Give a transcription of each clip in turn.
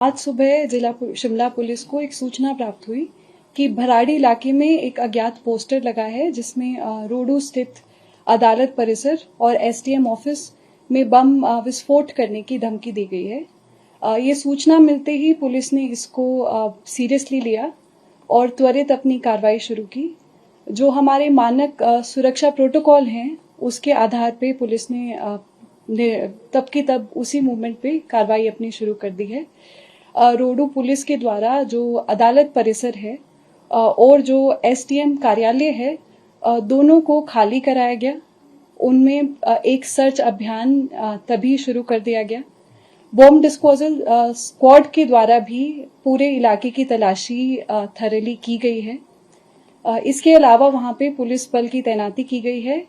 आज सुबह जिला शिमला पुलिस को एक सूचना प्राप्त हुई कि भराड़ी इलाके में एक अज्ञात पोस्टर लगा है जिसमें रोडू स्थित अदालत परिसर और एसडीएम ऑफिस में बम विस्फोट करने की धमकी दी गई है। ये सूचना मिलते ही पुलिस ने इसको सीरियसली लिया और त्वरित अपनी कार्रवाई शुरू की। जो हमारे मानक सुरक्षा प्रोटोकॉल हैं उसके आधार पे पुलिस ने तब की तब उसी मूवमेंट पे कार्रवाई अपनी शुरू कर दी है। रोडू पुलिस के द्वारा जो अदालत परिसर है और जो एसडीएम कार्यालय है दोनों को खाली कराया गया। उनमें एक सर्च अभियान तभी शुरू कर दिया गया। बॉम्ब डिस्पोजल स्क्वाड के द्वारा भी पूरे इलाके की तलाशी थरली की गई है। इसके अलावा वहां पे पुलिस बल की तैनाती की गई है।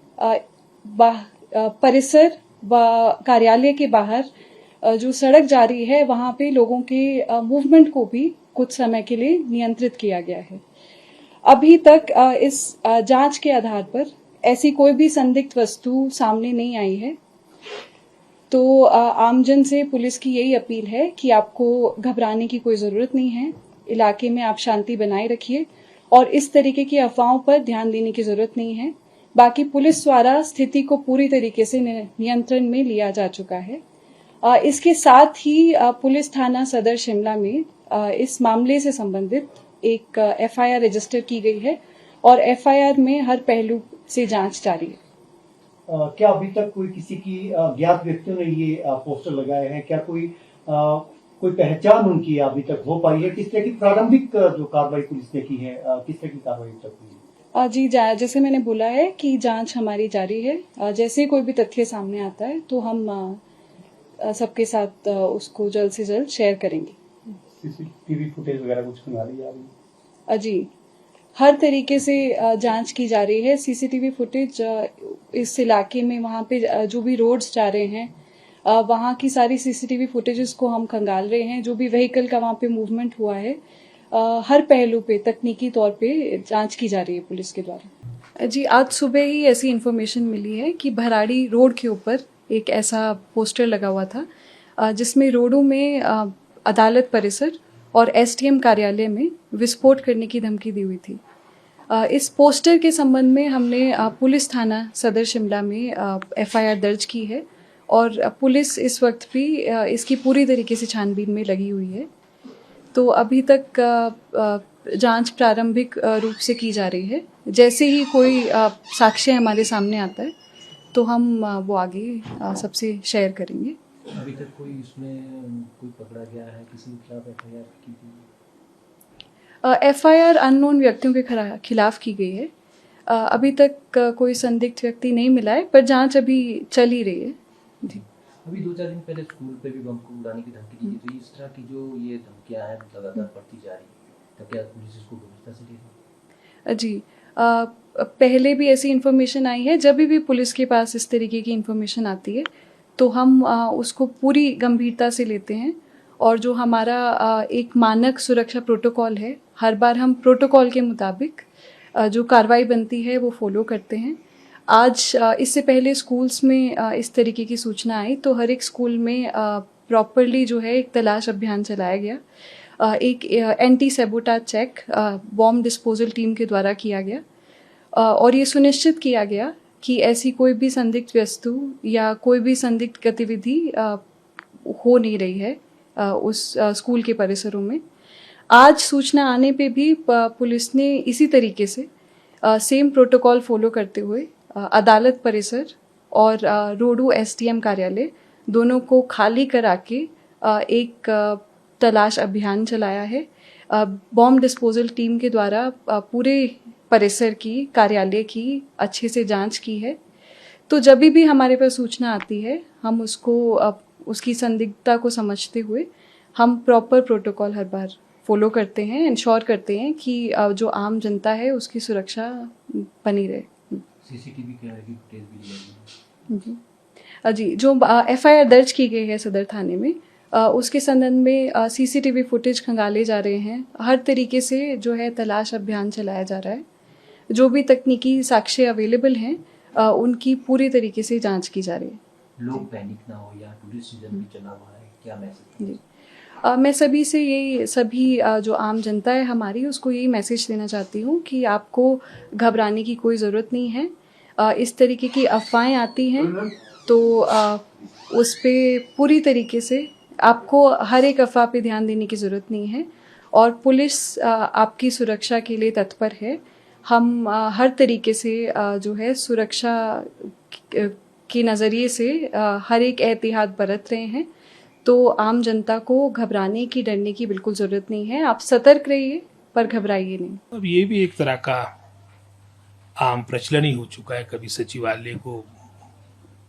परिसर व कार्यालय के बाहर जो सड़क जारी है वहां पे लोगों के मूवमेंट को भी कुछ समय के लिए नियंत्रित किया गया है। अभी तक इस जांच के आधार पर ऐसी कोई भी संदिग्ध वस्तु सामने नहीं आई है। तो आमजन से पुलिस की यही अपील है कि आपको घबराने की कोई जरूरत नहीं है। इलाके में आप शांति बनाए रखिए और इस तरीके की अफवाहों पर ध्यान देने की जरूरत नहीं है। बाकी पुलिस द्वारा स्थिति को पूरी तरीके से नियंत्रण में लिया जा चुका है। इसके साथ ही पुलिस थाना सदर शिमला में इस मामले से संबंधित एक एफआईआर रजिस्टर की गई है और एफआईआर में हर पहलू से जांच जारी है। क्या अभी तक कोई किसी की ज्ञात व्यक्तियों ने ये पोस्टर लगाए हैं? क्या कोई पहचान उनकी अभी तक हो पाई है? किस तरह की प्रारंभिक जो कार्रवाई पुलिस ने की है, किस तरह की कार्रवाई तक हुई है? जी जैसे मैंने बोला है कि जांच हमारी जारी है। जैसे कोई भी तथ्य सामने आता है तो हम सबके साथ उसको जल्द से जल्द शेयर करेंगे। सीसीटीवी फुटेज वगैरह कुछ खंगाली जा रही है? जी हर तरीके से जांच की जा रही है। सीसीटीवी फुटेज इस इलाके में वहां पे जो भी रोड्स जा रहे हैं वहां की सारी सीसीटीवी फुटेजेस को हम खंगाल रहे हैं। जो भी व्हीकल का वहां पे मूवमेंट हुआ है हर पहलू पे तकनीकी तौर पे जांच की जा रही है पुलिस के द्वारा। जी आज सुबह ही ऐसी इन्फॉर्मेशन मिली है कि भराड़ी रोड के ऊपर एक ऐसा पोस्टर लगा हुआ था जिसमें रोडू में अदालत परिसर और एसडीएम कार्यालय में विस्फोट करने की धमकी दी हुई थी। इस पोस्टर के संबंध में हमने पुलिस थाना सदर शिमला में एफआईआर दर्ज की है और पुलिस इस वक्त भी इसकी पूरी तरीके से छानबीन में लगी हुई है। तो अभी तक जांच प्रारंभिक रूप से की जा रही है। जैसे ही कोई साक्ष्य हमारे सामने आता है तो हम वो आगे सबसे शेयर करेंगे। अभी तक कोई इसमें कोई पकड़ा गया है? किसी के खिलाफ एफआईआर की गई? एफआईआर अननोन व्यक्तियों के खिलाफ की गई है। अभी तक कोई संदिग्ध व्यक्ति नहीं मिला है पर जांच अभी चल ही रही है। जी अभी 2-4 दिन पहले स्कूल पे भी बम को उड़ाने की धमकी दी गई। तो इस तरह की जो ये धमकियां हैं लगातार बढ़ती जा रही है, तो क्या पुलिस इसको गंभीरता से ले रही है? जी पहले भी ऐसी इन्फॉर्मेशन आई है। जब भी पुलिस के पास इस तरीके की इन्फॉर्मेशन आती है तो हम उसको पूरी गंभीरता से लेते हैं और जो हमारा एक मानक सुरक्षा प्रोटोकॉल है हर बार हम प्रोटोकॉल के मुताबिक जो कार्रवाई बनती है वो फॉलो करते हैं। आज इससे पहले स्कूल्स में इस तरीके की सूचना आई तो हर एक स्कूल में प्रॉपरली जो है एक तलाश अभियान चलाया गया। एक anti sabotage check bomb disposal team के द्वारा किया गया और ये सुनिश्चित किया गया कि ऐसी कोई भी संदिग्ध वस्तु या कोई भी संदिग्ध गतिविधि हो नहीं रही है उस स्कूल के परिसरों में। आज सूचना आने पे भी पुलिस ने इसी तरीके से सेम प्रोटोकॉल फॉलो करते हुए अदालत परिसर और रोडू एसडीएम कार्यालय दोनों को खाली करा के एक तलाश अभियान चलाया है। बॉम्ब डिस्पोजल टीम के द्वारा पूरे परिसर की कार्यालय की अच्छे से जांच की है। तो जब भी हमारे पास सूचना आती है हम उसको उसकी संदिग्धता को समझते हुए हम प्रॉपर प्रोटोकॉल हर बार फॉलो करते हैं, इंश्योर करते हैं कि जो आम जनता है उसकी सुरक्षा बनी रहे। सीसीटीवी कैमरे की फुटेज भी ली जी जो एफआईआर दर्ज की गई है सदर थाने में उसके संबंध में सीसीटीवी फुटेज खंगाले जा रहे हैं। हर तरीके से जो है तलाश अभियान चलाया जा रहा है। जो भी तकनीकी साक्ष्य अवेलेबल हैं उनकी पूरी तरीके से जांच की जा रही है। लोग पैनिक ना हो या टूरिस्ट सीजन भी चला हुआ है, क्या मैसेज? जी मैं सभी से यही जो आम जनता है हमारी उसको यही मैसेज देना चाहती हूँ कि आपको घबराने की कोई ज़रूरत नहीं है। इस तरीके की अफ़वाहें आती हैं तो उस पे पूरी तरीके से आपको हर एक अफ़वाह पे ध्यान देने की ज़रूरत नहीं है और पुलिस आपकी सुरक्षा के लिए तत्पर है। हम हर तरीके से जो है सुरक्षा के नज़रिए से हर एक एहतियात बरत रहे हैं। तो आम जनता को घबराने की डरने की बिल्कुल ज़रूरत नहीं है। आप सतर्क रहिए पर घबराइए नहीं। अब ये भी एक तरह का आम प्रचलन ही हो चुका है, कभी सचिवालय को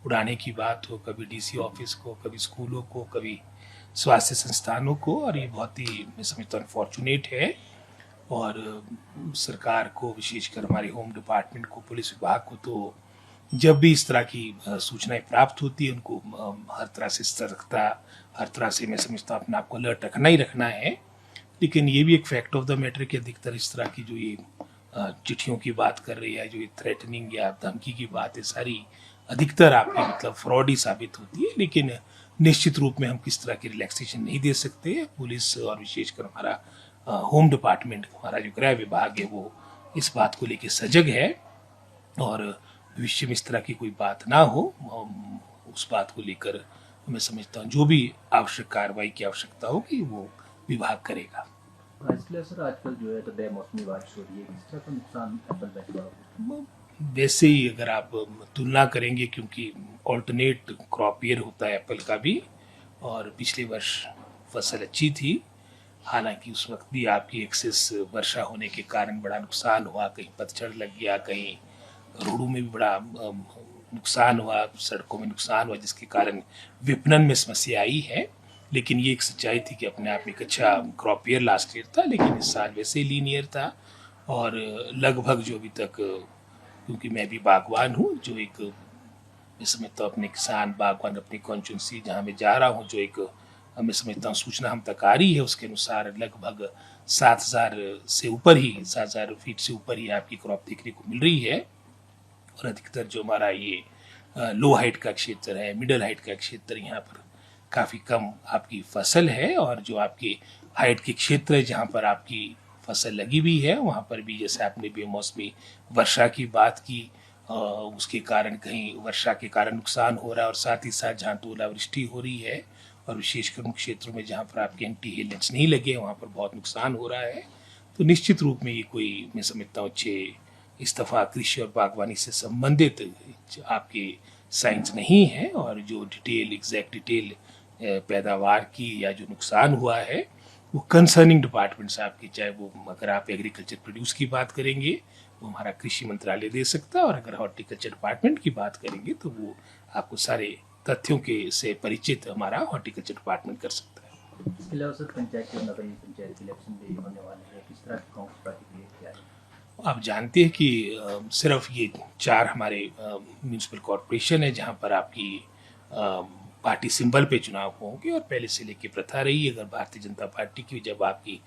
उड़ाने की बात हो, कभी डीसी ऑफिस को, कभी स्कूलों को, कभी स्वास्थ्य संस्थानों को, और ये बहुत ही मैं समझता हूँ अनफॉर्चुनेट है। और सरकार को, विशेषकर हमारे होम डिपार्टमेंट को, पुलिस विभाग को, तो जब भी इस तरह की सूचनाएं प्राप्त होती है उनको हर तरह से सतर्कता, हर तरह से मैं समझता हूँ अपने आप को अलर्ट रखना ही रखना है। लेकिन ये भी एक फैक्ट ऑफ द मैटर कि अधिकतर इस तरह की जो ये चिट्ठियों की बात कर रही है, जो ये थ्रेटनिंग या धमकी की बात है, सारी अधिकतर आपकी मतलब फ्रॉड ही साबित होती है। लेकिन निश्चित रूप में हम किस तरह की रिलैक्सेशन नहीं दे सकते। पुलिस और विशेषकर हमारा होम डिपार्टमेंट, हमारा जो गृह विभाग है, वो इस बात को लेकर सजग है और भविष्य में इस तरह की कोई बात ना हो, उस बात को लेकर मैं समझता हूँ जो भी आवश्यक कार्रवाई की आवश्यकता होगी वो विभाग करेगा। इसलिए सर आजकल जो है तो बेमौसमी बारिश हो रही है, इस तरह का नुकसान एप्पल पैदा वैसे ही अगर आप तुलना करेंगे, क्योंकि ऑल्टरनेट क्रॉप ईयर होता है एप्पल का भी, और पिछले वर्ष फसल अच्छी थी, हालांकि उस वक्त भी आपकी एक्सेस वर्षा होने के कारण बड़ा नुकसान हुआ, कहीं पतझड़ लग गया, कहीं रोडों में भी बड़ा नुकसान हुआ, सड़कों में नुकसान हुआ, जिसके कारण विपणन में समस्या आई है। लेकिन ये एक सच्चाई थी कि अपने आप में एक अच्छा क्रॉप ईयर लास्ट ईयर था, लेकिन इस साल वैसे ही लीनियर था। और लगभग जो अभी तक, क्योंकि मैं भी बागवान हूँ, जो एक मैं समझता हूँ अपने किसान बागवान अपनी कॉन्स्टिट्यूंसी जहाँ मैं जा रहा हूँ, जो एक मैं समझता हूँ सूचना हम तक आ रही है, उसके अनुसार लगभग 7,000 से ऊपर ही, 7,000 फीट से ऊपर ही आपकी क्रॉप देखने को मिल रही है। और अधिकतर जो हमारा ये लो हाइट का क्षेत्र है, मिडल हाइट का क्षेत्र, यहाँ पर काफ़ी कम आपकी फसल है। और जो आपकी हाइट के क्षेत्र है जहाँ पर आपकी फसल लगी हुई है, वहाँ पर भी जैसे आपने बेमौसमी वर्षा की बात की, उसके कारण कहीं वर्षा के कारण नुकसान हो रहा है, और साथ ही साथ जहाँ तो ओलावृष्टि हो रही है और विशेषकर उन क्षेत्रों में जहाँ पर आपके एंटी हेल नेट्स नहीं लगे, वहाँ पर बहुत नुकसान हो रहा है। तो निश्चित रूप में ये कोई मैं समझता हूँ अच्छे इस दफ़ा कृषि और बागवानी से संबंधित आपके साइंस नहीं है। और जो एग्जैक्ट डिटेल पैदावार की या जो नुकसान हुआ है वो कंसर्निंग डिपार्टमेंट्स आपके, चाहे वो अगर आप एग्रीकल्चर प्रोड्यूस की बात करेंगे वो हमारा कृषि मंत्रालय दे सकता है, और अगर हॉर्टिकल्चर डिपार्टमेंट की बात करेंगे तो वो आपको सारे तथ्यों के से परिचित हमारा हॉर्टिकल्चर डिपार्टमेंट कर सकता है। इसके अलावा सर पंचायत और नगरीय पंचायत इलेक्शन भी होने वाले हैं, किस तरह की कांग्रेस पार्टी की क्या है? आप जानते हैं कि सिर्फ ये 4 हमारे म्यूनिसिपल कॉरपोरेशन है जहाँ पर आपकी पार्टी सिंबल पे चुनाव होंगे, और पहले से लेके प्रथा रही। अगर भारतीय जनता पार्टी की जब आपकी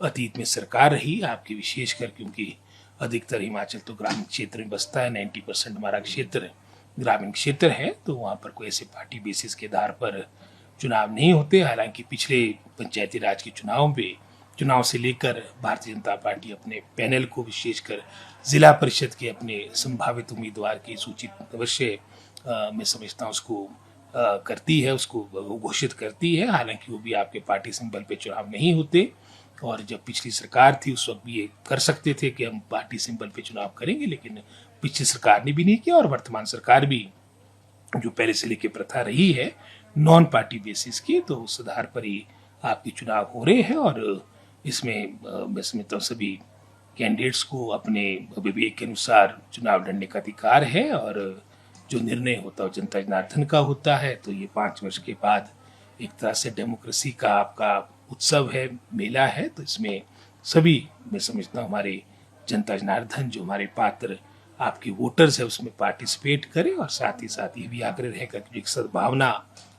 अतीत में सरकार रही आपकी, विशेषकर क्योंकि अधिकतर हिमाचल तो ग्रामीण क्षेत्र में बसता है, 90% हमारा क्षेत्र ग्रामीण क्षेत्र है, तो वहाँ पर कोई ऐसे पार्टी बेसिस के आधार पर चुनाव नहीं होते। हालांकि पिछले पंचायती राज के चुनाव से लेकर भारतीय जनता पार्टी अपने पैनल को, विशेषकर जिला परिषद के अपने संभावित उम्मीदवार की सूची अवश्य मैं समझता हूँ उसको करती है, उसको घोषित करती है। हालांकि वो भी आपके पार्टी सिंबल पे चुनाव नहीं होते, और जब पिछली सरकार थी उस वक्त भी ये कर सकते थे कि हम पार्टी सिंबल पे चुनाव करेंगे, लेकिन पिछली सरकार ने भी नहीं किया, और वर्तमान सरकार भी जो पहले से लेकर प्रथा रही है नॉन पार्टी बेसिस की, तो उस आधार पर ही आपके चुनाव हो रहे हैं। और इसमें मैं समझता हूँ सभी कैंडिडेट्स को अपने विवेक के अनुसार चुनाव लड़ने का अधिकार है, और जो निर्णय होता है जनता जनार्दन का होता है। तो ये 5 वर्ष के बाद एक तरह से डेमोक्रेसी का आपका उत्सव है, मेला है, तो इसमें सभी मैं समझता हूँ हमारे जनता जनार्दन जो हमारे पात्र आपके वोटर्स है उसमें पार्टिसिपेट करें, और साथ ही साथ ये भी आग्रह रहेगा कि एक सद्भावना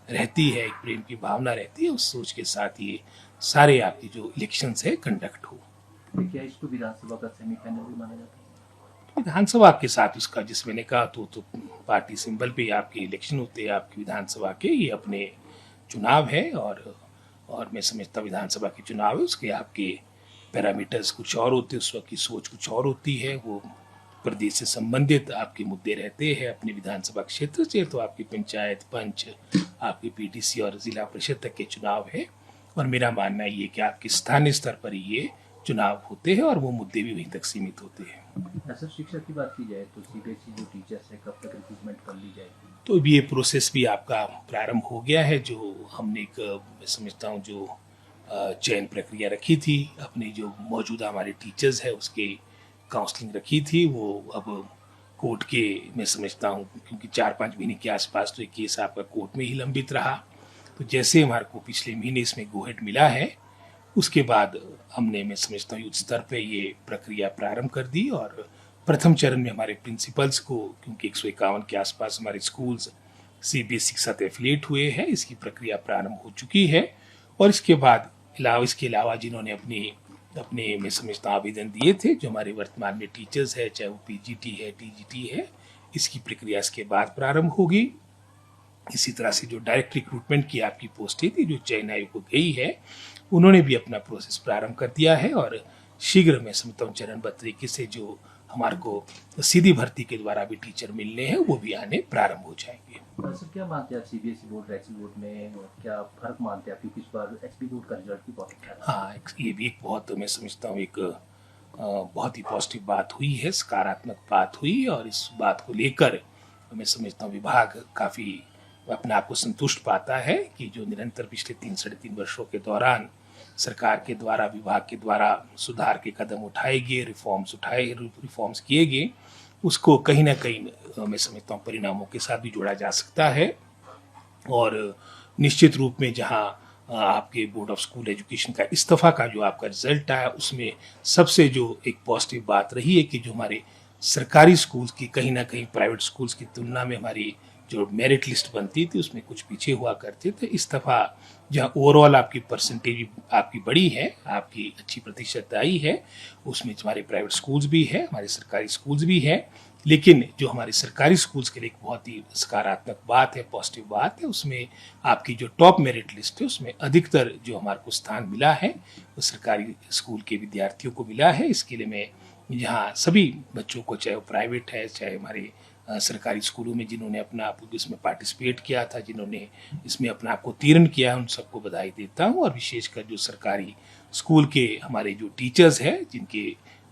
रहती है, एक प्रेम की भावना रहती है, उस सोच के साथ ये सारे आपकी जो इलेक्शंस है कंडक्ट हो। क्या इसको विधानसभा का सेमीफाइनल भी माना जाता है? विधानसभा के साथ उसका, जिस मैंने कहा, तो पार्टी सिंबल पे आपके इलेक्शन होते हैं आपकी विधानसभा के, ये अपने चुनाव है। और और मैं समझता विधानसभा के चुनाव है उसके आपके पैरामीटर्स कुछ और होते हैं, उस वक्त की सोच कुछ और होती है। वो प्रदेश से संबंधित आपके मुद्दे रहते हैं अपने विधानसभा क्षेत्र से, तो आपकी पंचायत, पंच, आपके पीटीसी और जिला परिषद तक के चुनाव है। और मेरा मानना ये कि आपके स्थानीय स्तर पर ये चुनाव होते हैं और वो मुद्दे भी वहीं तक सीमित होते हैं। सर, शिक्षा की बात की जाए तो सीबीएसई जो टीचर्स है कब तक रिक्रूटमेंट कर ली जाएगी? तो ये प्रोसेस भी आपका प्रारंभ हो गया है। जो हमने एक मैं समझता हूँ जो चयन प्रक्रिया रखी थी, अपने जो मौजूदा हमारे टीचर्स है उसके काउंसलिंग रखी थी, वो अब कोर्ट के मैं समझता हूँ क्योंकि 4-5 महीने के आसपास तो एक केस आपका कोर्ट में ही लंबित रहा। तो जैसे हमारे को पिछले महीने इसमें गोहेड मिला है उसके बाद हमने मैं समझता हूँ युद्ध स्तर पे ये प्रक्रिया प्रारंभ कर दी। और प्रथम चरण में हमारे प्रिंसिपल्स को, क्योंकि 151 के आसपास हमारे स्कूल्स सीबीएसई के साथ एफिलिएट हुए हैं, इसकी प्रक्रिया प्रारंभ हो चुकी है। और इसके बाद इसके अलावा जिन्होंने अपने मैं समझता आवेदन दिए थे, जो हमारे वर्तमान में टीचर्स है, चाहे वो पीजीटी है, टीजीटी है, इसकी प्रक्रिया इसके बाद प्रारंभ होगी। इसी तरह से जो डायरेक्ट रिक्रूटमेंट की आपकी पोस्टें थी जो चयन आयोग को गई है, उन्होंने भी अपना प्रोसेस प्रारंभ कर दिया है। और शीघ्र मैं समझता हूँ चरणबद्ध तरीके से जो हमारे को सीधी भर्ती के द्वारा भी टीचर मिलने हैं वो भी आने प्रारंभ हो जाएंगे। सर, क्या मानते हैं आप सीबीएसई बोर्ड एक्सी बोर्ड में क्या फर्क मानते हैं आप, क्योंकि इस बार एचपी बोर्ड का रिजल्ट भी बहुत अच्छा है? हाँ, ये भी एक बहुत मैं समझता हूँ एक बहुत ही पॉजिटिव बात हुई है, सकारात्मक बात हुई। और इस बात को लेकर मैं समझता हूँ विभाग काफ़ी अपने आप को संतुष्ट पाता है कि जो निरंतर पिछले 3-3.5 वर्षों के दौरान सरकार के द्वारा, विभाग के द्वारा सुधार के कदम उठाए गए, रिफॉर्म्स किए गए, उसको कहीं ना कहीं मैं समझता हूँ परिणामों के साथ भी जोड़ा जा सकता है। और निश्चित रूप में जहाँ आपके बोर्ड ऑफ स्कूल एजुकेशन का इस्तीफा का जो आपका रिजल्ट आया, उसमें सबसे जो एक पॉजिटिव बात रही है कि जो हमारे सरकारी स्कूल्स की कहीं ना कहीं प्राइवेट स्कूल्स की तुलना में हमारी जो मेरिट लिस्ट बनती थी उसमें कुछ पीछे हुआ करते थे। इस्तीफा जहाँ ओवरऑल आपकी परसेंटेज आपकी बड़ी है, आपकी अच्छी प्रतिशत आई है, उसमें हमारे प्राइवेट स्कूल्स भी है, हमारे सरकारी स्कूल्स भी है। लेकिन जो हमारे सरकारी स्कूल्स के लिए एक बहुत ही सकारात्मक बात है, पॉजिटिव बात है, उसमें आपकी जो टॉप मेरिट लिस्ट है उसमें अधिकतर जो हमारे को स्थान मिला है वो सरकारी स्कूल के विद्यार्थियों को मिला है। इसके लिए मैं यहाँ सभी बच्चों को, चाहे वो प्राइवेट है चाहे हमारे सरकारी स्कूलों में जिन्होंने अपना आप इसमें पार्टिसिपेट किया था, जिन्होंने इसमें अपना आपको उत्तीर्ण किया, उन सबको बधाई देता हूँ। और विशेषकर जो सरकारी स्कूल के हमारे जो टीचर्स हैं, जिनके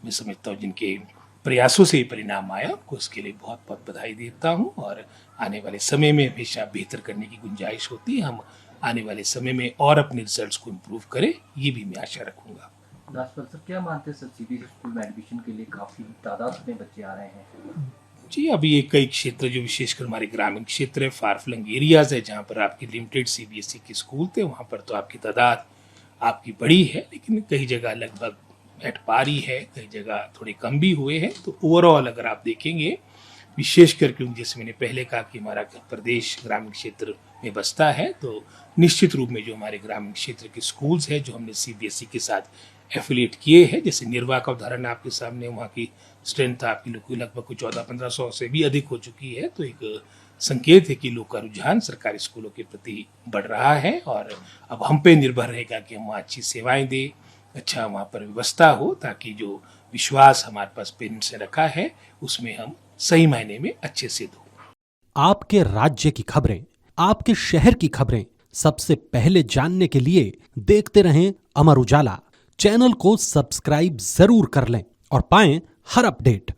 मैं समझता हूँ जिनके प्रयासों से परिणाम आया, उनको उसके लिए बहुत बहुत बधाई देता हूँ। और आने वाले समय में हमेशा बेहतर करने की गुंजाइश होती है, हम आने वाले समय में और अपने रिजल्ट्स को इम्प्रूव करें, ये भी मैं आशा रखूँगा। राजपाल सर, क्या मानते हैं सर, सीबीएसई स्कूल में एडमिशन के लिए काफ़ी तादाद में बच्चे आ रहे हैं? जी, अभी ये कई क्षेत्र जो विशेषकर हमारे ग्रामीण क्षेत्र है, फार फ्लंग एरियाज है, जहाँ पर आपके लिमिटेड सीबीएसई के स्कूल थे, वहाँ पर तो आपकी तादाद आपकी बड़ी है, लेकिन कई जगह लगभग एट पार ही है, कई जगह थोड़े कम भी हुए हैं। तो ओवरऑल अगर आप देखेंगे, विशेषकर क्योंकि जैसे मैंने पहले कहा कि हमारा प्रदेश ग्रामीण क्षेत्र में बसता है, तो निश्चित रूप में जो हमारे ग्रामीण क्षेत्र के स्कूल्स हैं जो हमने सीबीएसई के साथ एफिलिएट किए हैं, जैसे निर्वाह का उदाहरण आपके सामने, वहाँ की स्ट्रेंथ आपकी लगभग 1400-1500 से भी अधिक हो चुकी है। तो एक संकेत है कि लोग का रुझान सरकारी स्कूलों के प्रति बढ़ रहा है। और अब हम पे निर्भर रहेगा कि हम वहाँ अच्छी सेवाएं दें, अच्छा वहाँ पर व्यवस्था हो, ताकि जो विश्वास हमारे पास पेरेंट्स ने रखा है उसमें हम सही मायने में अच्छे से दो। आपके राज्य की खबरें, आपके शहर की खबरें सबसे पहले जानने के लिए देखते रहें अमर उजाला। चैनल को सब्सक्राइब जरूर कर लें और पाएं हर अपडेट।